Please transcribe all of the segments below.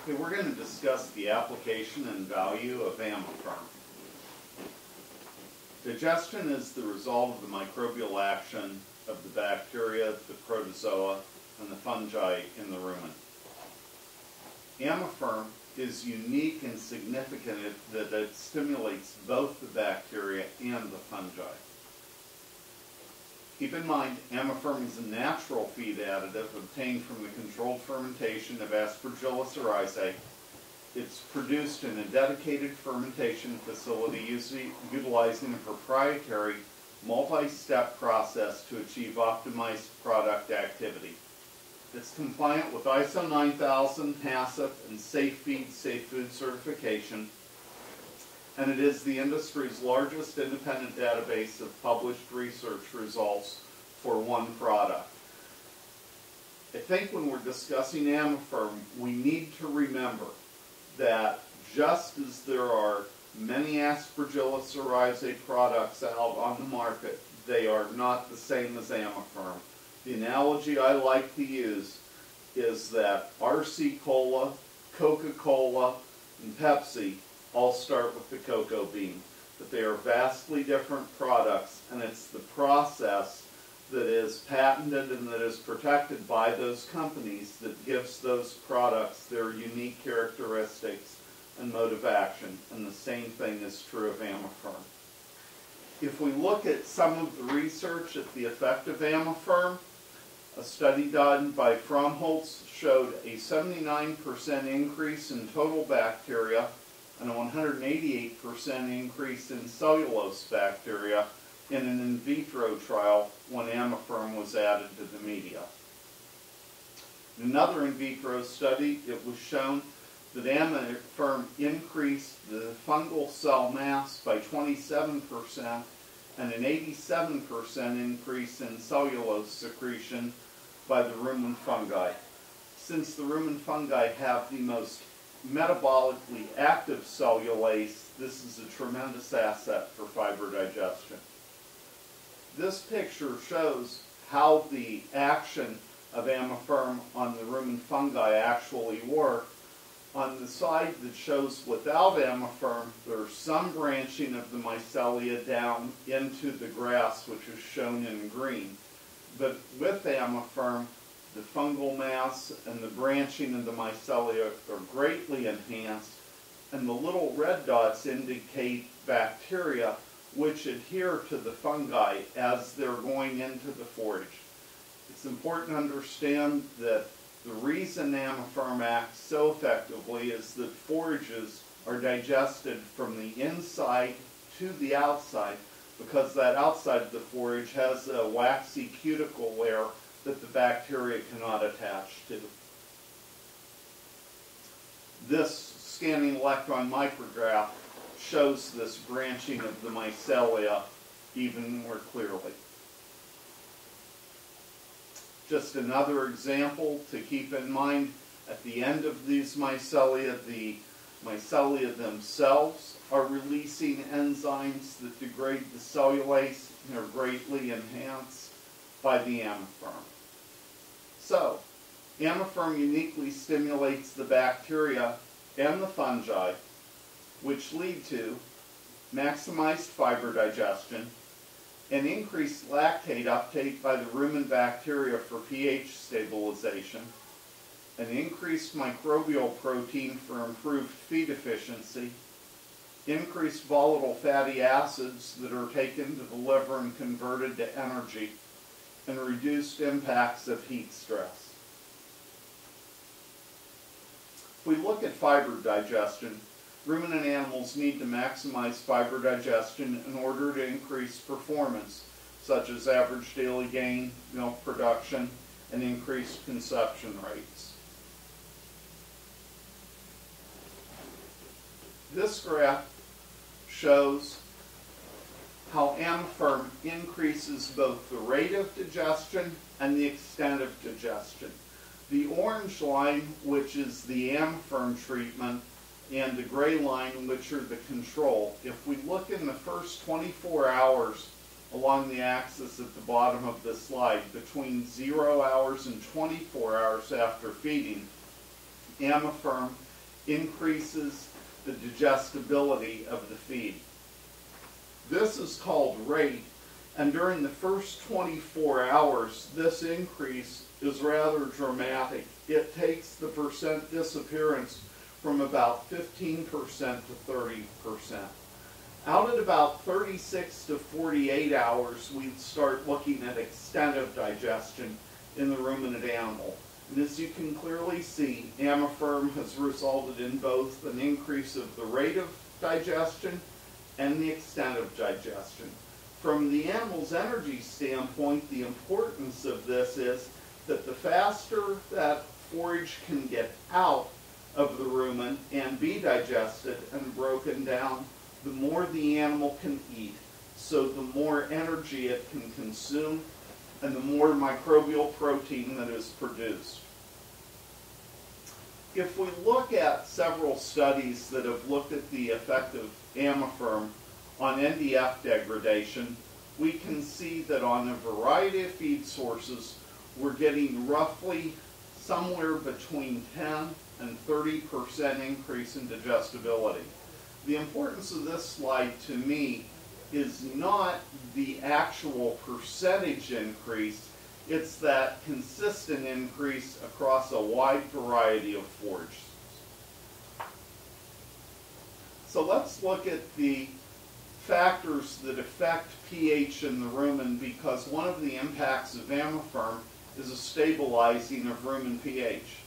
Okay, we're going to discuss the application and value of Amaferm. Digestion is the result of the microbial action of the bacteria, the protozoa, and the fungi in the rumen. Amaferm is unique and significant in that it stimulates both the bacteria and the fungi. Keep in mind, Amaferm is a natural feed additive obtained from the controlled fermentation of Aspergillus oryzae. It's produced in a dedicated fermentation facility utilizing a proprietary multi-step process to achieve optimized product activity. It's compliant with ISO 9000, HACCP, and Safe Feed, Safe Food certification, and it is the industry's largest independent database of published research results for one product. I think when we're discussing Amaferm, we need to remember that just as there are many Aspergillus oryzae products out on the market, they are not the same as Amaferm. The analogy I like to use is that RC Cola, Coca-Cola, and Pepsi all start with the cocoa bean, but they are vastly different products, and it's the process that is patented and that is protected by those companies that gives those products their unique characteristics and mode of action, and the same thing is true of Amaferm. If we look at some of the research at the effect of Amaferm, a study done by Fromholz showed a 79% increase in total bacteria and a 188% increase in cellulose bacteria in an in vitro trial when Amaferm was added to the media. In another in vitro study, it was shown that Amaferm increased the fungal cell mass by 27% and an 87% increase in cellulose secretion by the rumen fungi. Since the rumen fungi have the most metabolically active cellulase, this is a tremendous asset for fiber digestion. This picture shows how the action of Amaferm on the rumen fungi actually work. On the side that shows without Amaferm, there's some branching of the mycelia down into the grass, which is shown in green. But with Amaferm, the fungal mass and the branching of the mycelia are greatly enhanced, and the little red dots indicate bacteria which adhere to the fungi as they're going into the forage. It's important to understand that the reason Amaferm acts so effectively is that forages are digested from the inside to the outside, because that outside of the forage has a waxy cuticle layer that the bacteria cannot attach to. This scanning electron micrograph shows this branching of the mycelia even more clearly. Just another example to keep in mind, at the end of these mycelia, the mycelia themselves are releasing enzymes that degrade the cellulase and are greatly enhanced by the Amaferm. So, Amaferm uniquely stimulates the bacteria and the fungi, which lead to maximized fiber digestion, and increased lactate uptake by the rumen bacteria for pH stabilization, an increased microbial protein for improved feed efficiency, increased volatile fatty acids that are taken to the liver and converted to energy, and reduced impacts of heat stress. If we look at fiber digestion, ruminant animals need to maximize fiber digestion in order to increase performance, such as average daily gain, milk production, and increased conception rates. This graph shows how Amaferm increases both the rate of digestion and the extent of digestion. The orange line, which is the Amaferm treatment, and the gray line, which are the control. If we look in the first 24 hours along the axis at the bottom of the slide, between 0 hours and 24 hours after feeding, Amaferm increases the digestibility of the feed. This is called rate, and during the first 24 hours, this increase is rather dramatic. It takes the percent disappearance from about 15% to 30%. Out at about 36 to 48 hours, we start looking at extent of digestion in the ruminant animal. And as you can clearly see, Amaferm has resulted in both an increase of the rate of digestion and the extent of digestion. From the animal's energy standpoint, the importance of this is that the faster that forage can get out of the rumen and be digested and broken down, the more the animal can eat. So the more energy it can consume and the more microbial protein that is produced. If we look at several studies that have looked at the effect of Amaferm on NDF degradation, we can see that on a variety of feed sources, we're getting roughly somewhere between 10 and 30% increase in digestibility. The importance of this slide to me is not the actual percentage increase, it's that consistent increase across a wide variety of forages. So let's look at the factors that affect pH in the rumen, because one of the impacts of Amaferm is a stabilizing of rumen pH.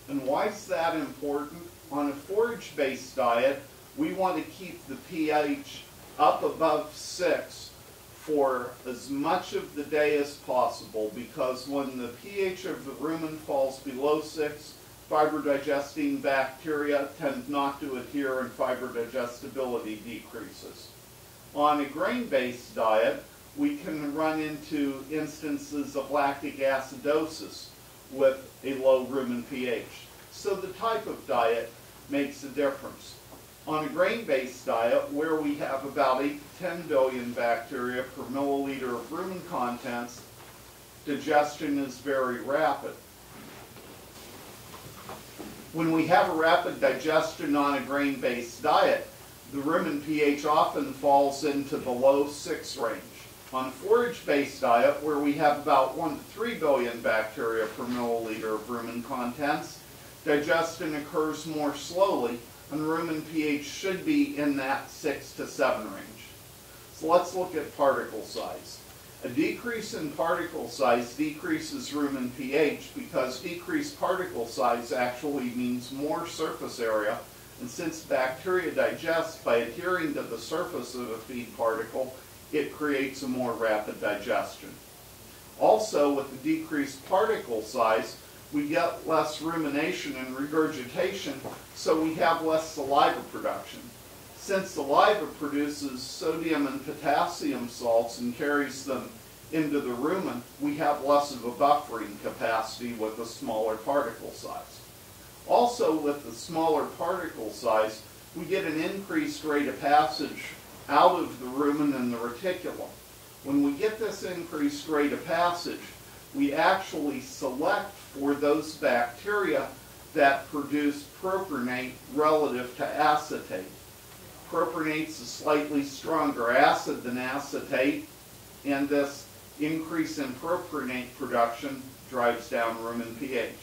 And why is that important? On a forage-based diet, we want to keep the pH up above 6 for as much of the day as possible, because when the pH of the rumen falls below 6, fiber digesting bacteria tend not to adhere and fiber digestibility decreases. On a grain-based diet, we can run into instances of lactic acidosis with a low rumen pH. So the type of diet makes a difference. On a grain-based diet, where we have about 8 to 10 billion bacteria per milliliter of rumen contents, digestion is very rapid. When we have a rapid digestion on a grain-based diet, the rumen pH often falls into the low 6 range. On a forage-based diet, where we have about 1 to 3 billion bacteria per milliliter of rumen contents, digestion occurs more slowly, and rumen pH should be in that 6 to 7 range. So let's look at particle size. A decrease in particle size decreases rumen pH, because decreased particle size actually means more surface area, and since bacteria digest by adhering to the surface of a feed particle, it creates a more rapid digestion. Also, with the decreased particle size, we get less rumination and regurgitation, so we have less saliva production. Since saliva produces sodium and potassium salts and carries them into the rumen, we have less of a buffering capacity with a smaller particle size. Also, with the smaller particle size, we get an increased rate of passage out of the rumen and the reticulum. When we get this increased rate of passage, we actually select for those bacteria that produce propionate relative to acetate. Propionate's a slightly stronger acid than acetate, and this increase in propionate production drives down rumen pH.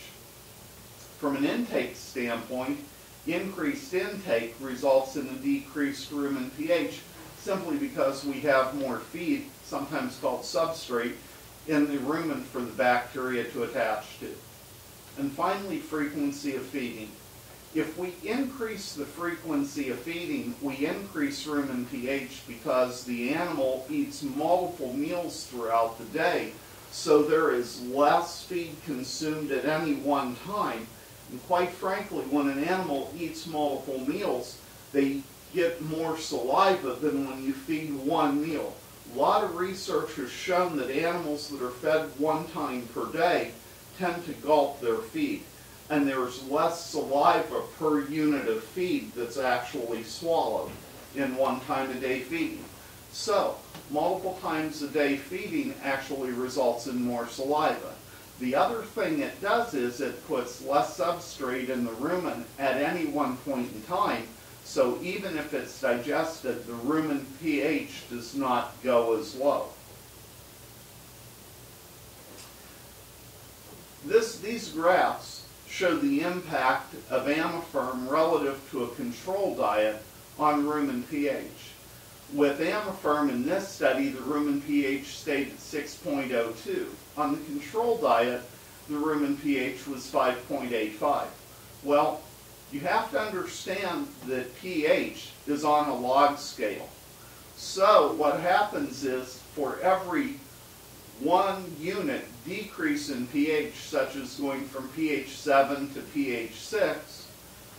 From an intake standpoint, increased intake results in a decreased rumen pH simply because we have more feed, sometimes called substrate, in the rumen for the bacteria to attach to. And finally, frequency of feeding. If we increase the frequency of feeding, we increase rumen pH because the animal eats multiple meals throughout the day, so there is less feed consumed at any one time. And quite frankly, when an animal eats multiple meals, they get more saliva than when you feed one meal. A lot of research has shown that animals that are fed one time per day tend to gulp their feed, and there's less saliva per unit of feed that's actually swallowed in one time a day feeding. So, multiple times a day feeding actually results in more saliva. The other thing it does is it puts less substrate in the rumen at any one point in time, so even if it's digested, the rumen pH does not go as low. These graphs show the impact of Amaferm relative to a control diet on rumen pH. With Amaferm in this study, the rumen pH stayed at 6.02. On the control diet, the rumen pH was 5.85. Well, you have to understand that pH is on a log scale. So what happens is for every 1 unit decrease in pH, such as going from pH 7 to pH 6,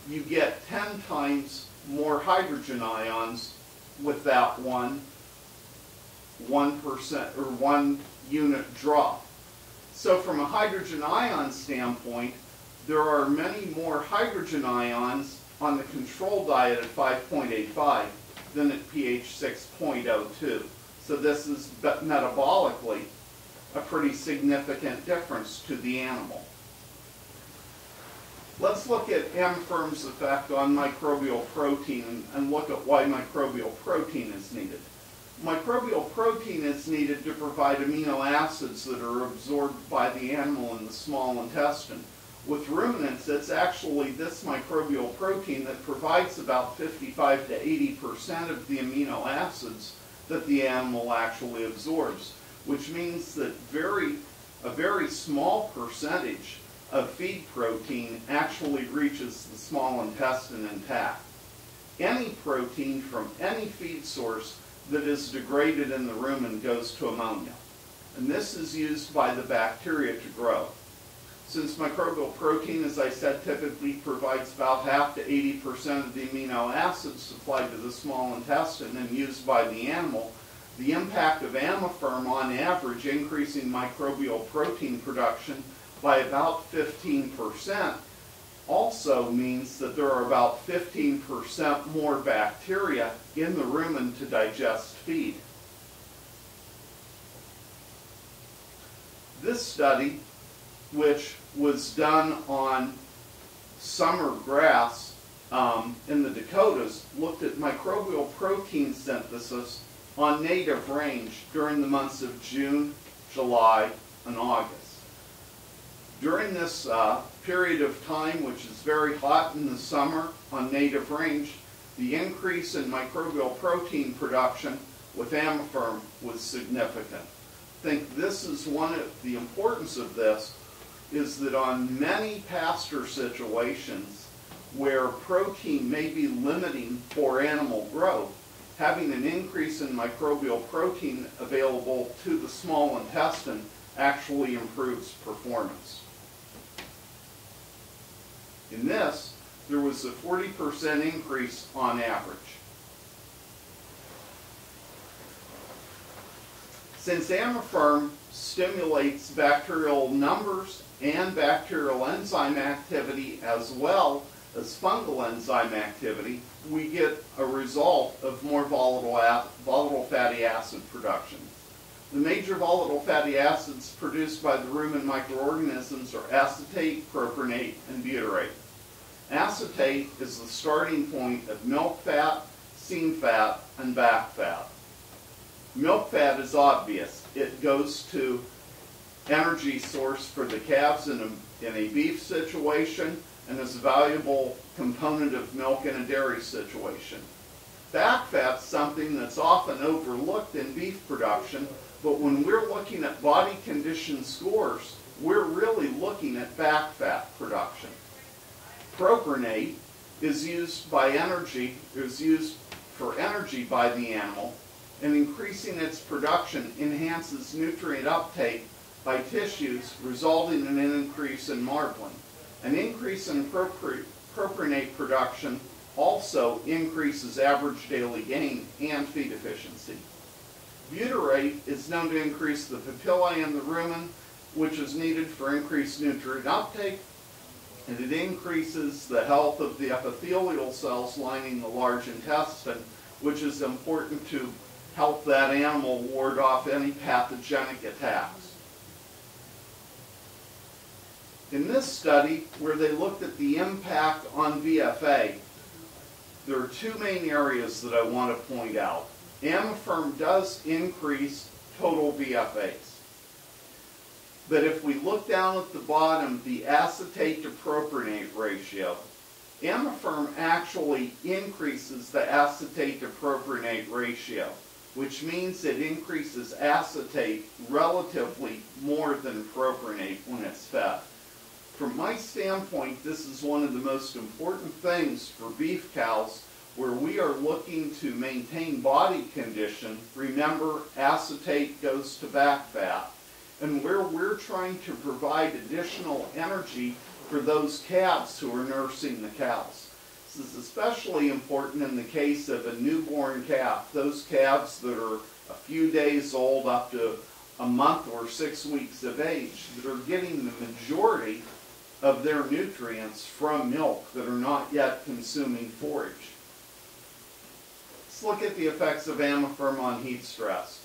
you get 10 times more hydrogen ions with that 1% or 1 unit drop. So from a hydrogen ion standpoint, there are many more hydrogen ions on the control diet at 5.85 than at pH 6.02. So this is metabolically a pretty significant difference to the animal. Let's look at Amaferm's effect on microbial protein and look at why microbial protein is needed. Microbial protein is needed to provide amino acids that are absorbed by the animal in the small intestine. With ruminants, it's actually this microbial protein that provides about 55 to 80% of the amino acids that the animal actually absorbs, which means that a very small percentage of feed protein actually reaches the small intestine intact. Any protein from any feed source that is degraded in the rumen goes to ammonia, and this is used by the bacteria to grow. Since microbial protein, as I said, typically provides about half to 80% of the amino acids supplied to the small intestine and used by the animal, the impact of Amaferm on average increasing microbial protein production by about 15% also means that there are about 15% more bacteria in the rumen to digest feed. This study, which was done on summer grass in the Dakotas, looked at microbial protein synthesis on native range during the months of June, July, and August. During this period of time, which is very hot in the summer on native range, the increase in microbial protein production with Amaferm was significant. I think this is one of the importance of this is that on many pasture situations where protein may be limiting for animal growth, having an increase in microbial protein available to the small intestine actually improves performance. In this, there was a 40% increase on average. Since Amaferm stimulates bacterial numbers and bacterial enzyme activity as well as fungal enzyme activity, we get a result of more volatile fatty acid production. The major volatile fatty acids produced by the rumen microorganisms are acetate, propionate, and butyrate. Acetate is the starting point of milk fat, seam fat, and back fat. Milk fat is obvious. It goes to energy source for the calves in a beef situation and is a valuable component of milk in a dairy situation. Back fat's something that's often overlooked in beef production, but when we're looking at body condition scores, we're really looking at back fat production. Propionate is used for energy by the animal, and increasing its production enhances nutrient uptake by tissues, resulting in an increase in marbling. An increase in propionate production also increases average daily gain and feed efficiency. Butyrate is known to increase the papillae in the rumen, which is needed for increased nutrient uptake, and it increases the health of the epithelial cells lining the large intestine, which is important to help that animal ward off any pathogenic attacks. In this study, where they looked at the impact on VFA, there are two main areas that I want to point out. Amaferm does increase total VFAs. But if we look down at the bottom, the acetate to propionate ratio, Amaferm actually increases the acetate to propionate ratio, which means it increases acetate relatively more than propionate when it's fed. From my standpoint, this is one of the most important things for beef cows where we are looking to maintain body condition. Remember, acetate goes to back fat. And where we're trying to provide additional energy for those calves who are nursing the cows. This is especially important in the case of a newborn calf. Those calves that are a few days old up to a month or 6 weeks of age that are getting the majority of their nutrients from milk that are not yet consuming forage. Let's look at the effects of Amaferm on heat stress.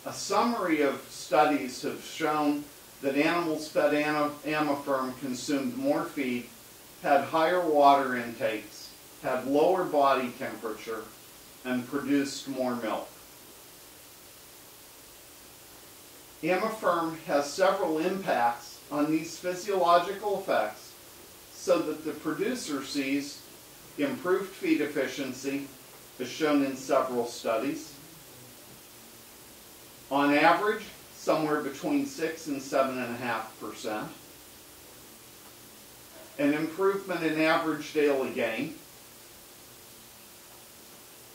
A summary of studies have shown that animals fed Amaferm consumed more feed, had higher water intakes, had lower body temperature, and produced more milk. Amaferm has several impacts on these physiological effects so that the producer sees improved feed efficiency, as shown in several studies. On average, somewhere between 6 and 7.5%. An improvement in average daily gain.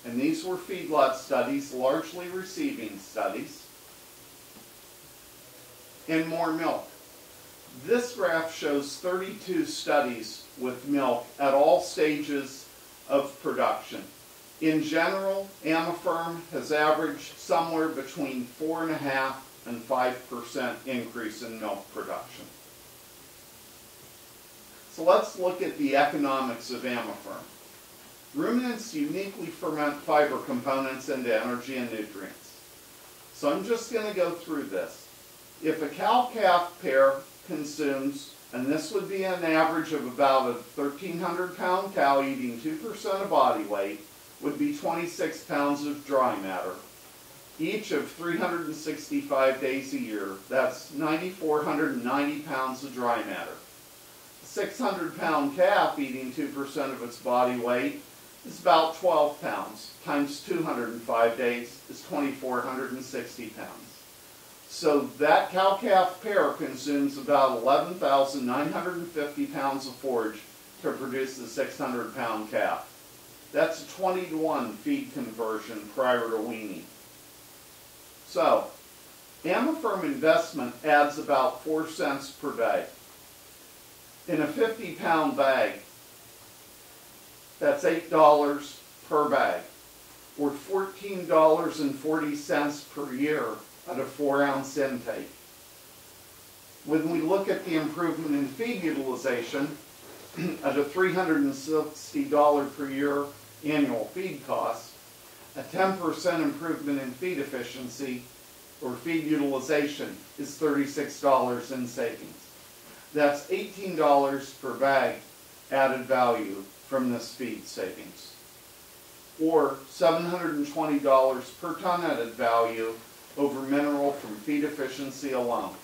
And these were feedlot studies, largely receiving studies. And more milk. This graph shows 32 studies with milk at all stages of production. In general, Amaferm has averaged somewhere between 4.5% and 5% increase in milk production. So let's look at the economics of Amaferm. Ruminants uniquely ferment fiber components into energy and nutrients. So I'm just going to go through this. If a cow-calf pair consumes, and this would be an average of about a 1,300-pound cow eating 2% of body weight, would be 26 pounds of dry matter, each of 365 days a year. That's 9,490 pounds of dry matter. A 600-pound calf eating 2% of its body weight is about 12 pounds, times 205 days is 2,460 pounds. So that cow-calf pair consumes about 11,950 pounds of forage to produce a 600-pound calf. That's a 20-to-1 feed conversion prior to weaning. So, Amaferm investment adds about 4 cents per day. In a 50-pound bag, that's $8 per bag, or $14.40 per year at a 4-ounce intake. When we look at the improvement in feed utilization at a $360 per year annual feed cost, a 10% improvement in feed efficiency or feed utilization is $36 in savings. That's $18 per bag added value from this feed savings, or $720 per ton added value over mineral from feed efficiency alone.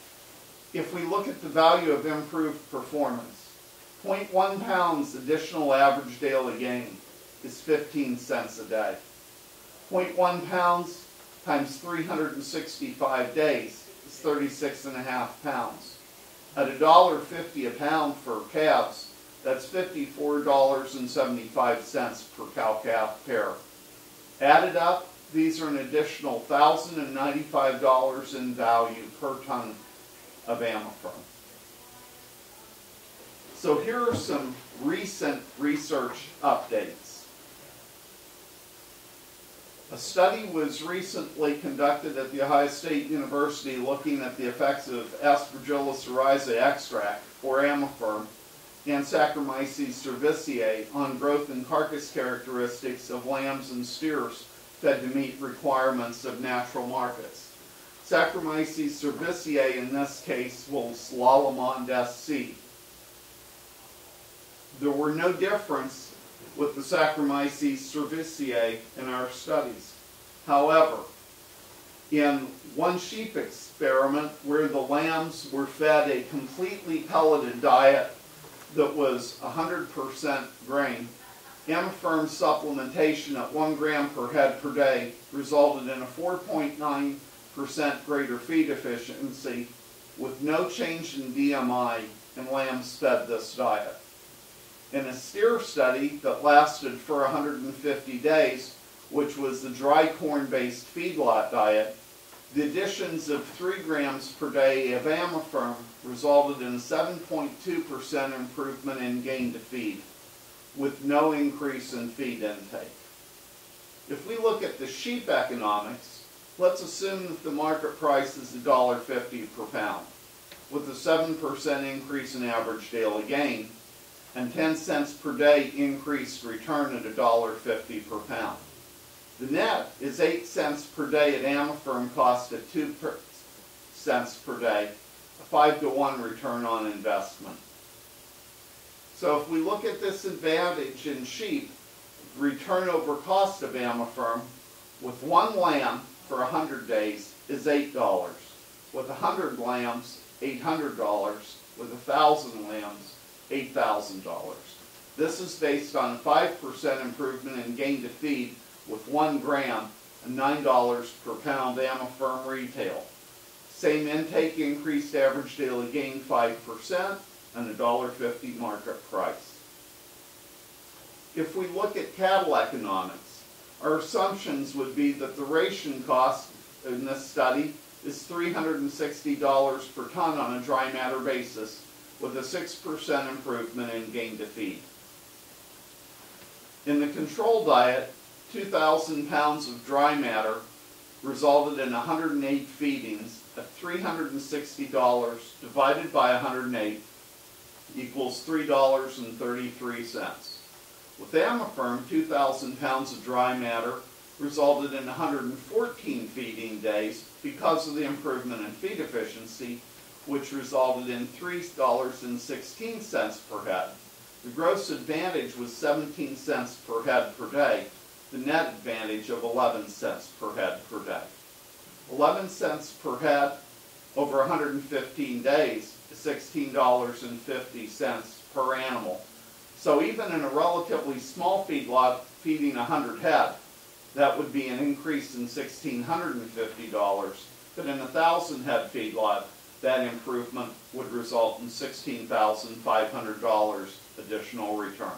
If we look at the value of improved performance, 0.1 pounds additional average daily gain is 15 cents a day. 0.1 pounds times 365 days is 36.5 pounds. At $1.50 a pound for calves, that's $54.75 per cow-calf pair. Added up, these are an additional $1,095 in value per ton of Amaferm. So here are some recent research updates. A study was recently conducted at The Ohio State University looking at the effects of Aspergillus oryzae extract, or Amaferm, and Saccharomyces cerevisiae on growth and carcass characteristics of lambs and steers fed to meet requirements of natural markets. Saccharomyces cerevisiae in this case was Lallemande SC. There were no difference with the Saccharomyces cerevisiae in our studies. However, in one sheep experiment where the lambs were fed a completely pelleted diet that was 100% grain, Amaferm supplementation at 1 gram per head per day resulted in a 4.9% greater feed efficiency with no change in DMI in lambs fed this diet. In a steer study that lasted for 150 days, which was the dry corn-based feedlot diet, the additions of 3 grams per day of Amaferm resulted in a 7.2% improvement in gain to feed, with no increase in feed intake. If we look at the sheep economics, let's assume that the market price is $1.50 per pound, with a 7% increase in average daily gain, and 10 cents per day increased return at $1.50 per pound. The net is 8 cents per day at Amaferm cost at 2 cents per day, a 5-to-1 return on investment. So if we look at this advantage in sheep, return over cost of Amaferm with 1 lamb for 100 days is $8. With 100 lambs, $800. With 1,000 lambs, $8,000. This is based on a 5% improvement in gain to feed with 1 gram and $9 per pound Amaferm retail. Same intake increased average daily gain 5% and $1.50 market price. If we look at cattle economics, our assumptions would be that the ration cost in this study is $360 per ton on a dry matter basis, with a 6% improvement in gain to feed. In the control diet, 2,000 pounds of dry matter resulted in 108 feedings at $360 divided by 108 equals $3.33. With Amaferm, 2,000 pounds of dry matter resulted in 114 feeding days because of the improvement in feed efficiency, which resulted in $3.16 per head. The gross advantage was 17 cents per head per day, the net advantage of 11 cents per head per day. 11 cents per head over 115 days is $16.50 per animal. So even in a relatively small feedlot feeding 100 head, that would be an increase in $1,650, but in a 1,000 head feedlot, that improvement would result in $16,500 additional return.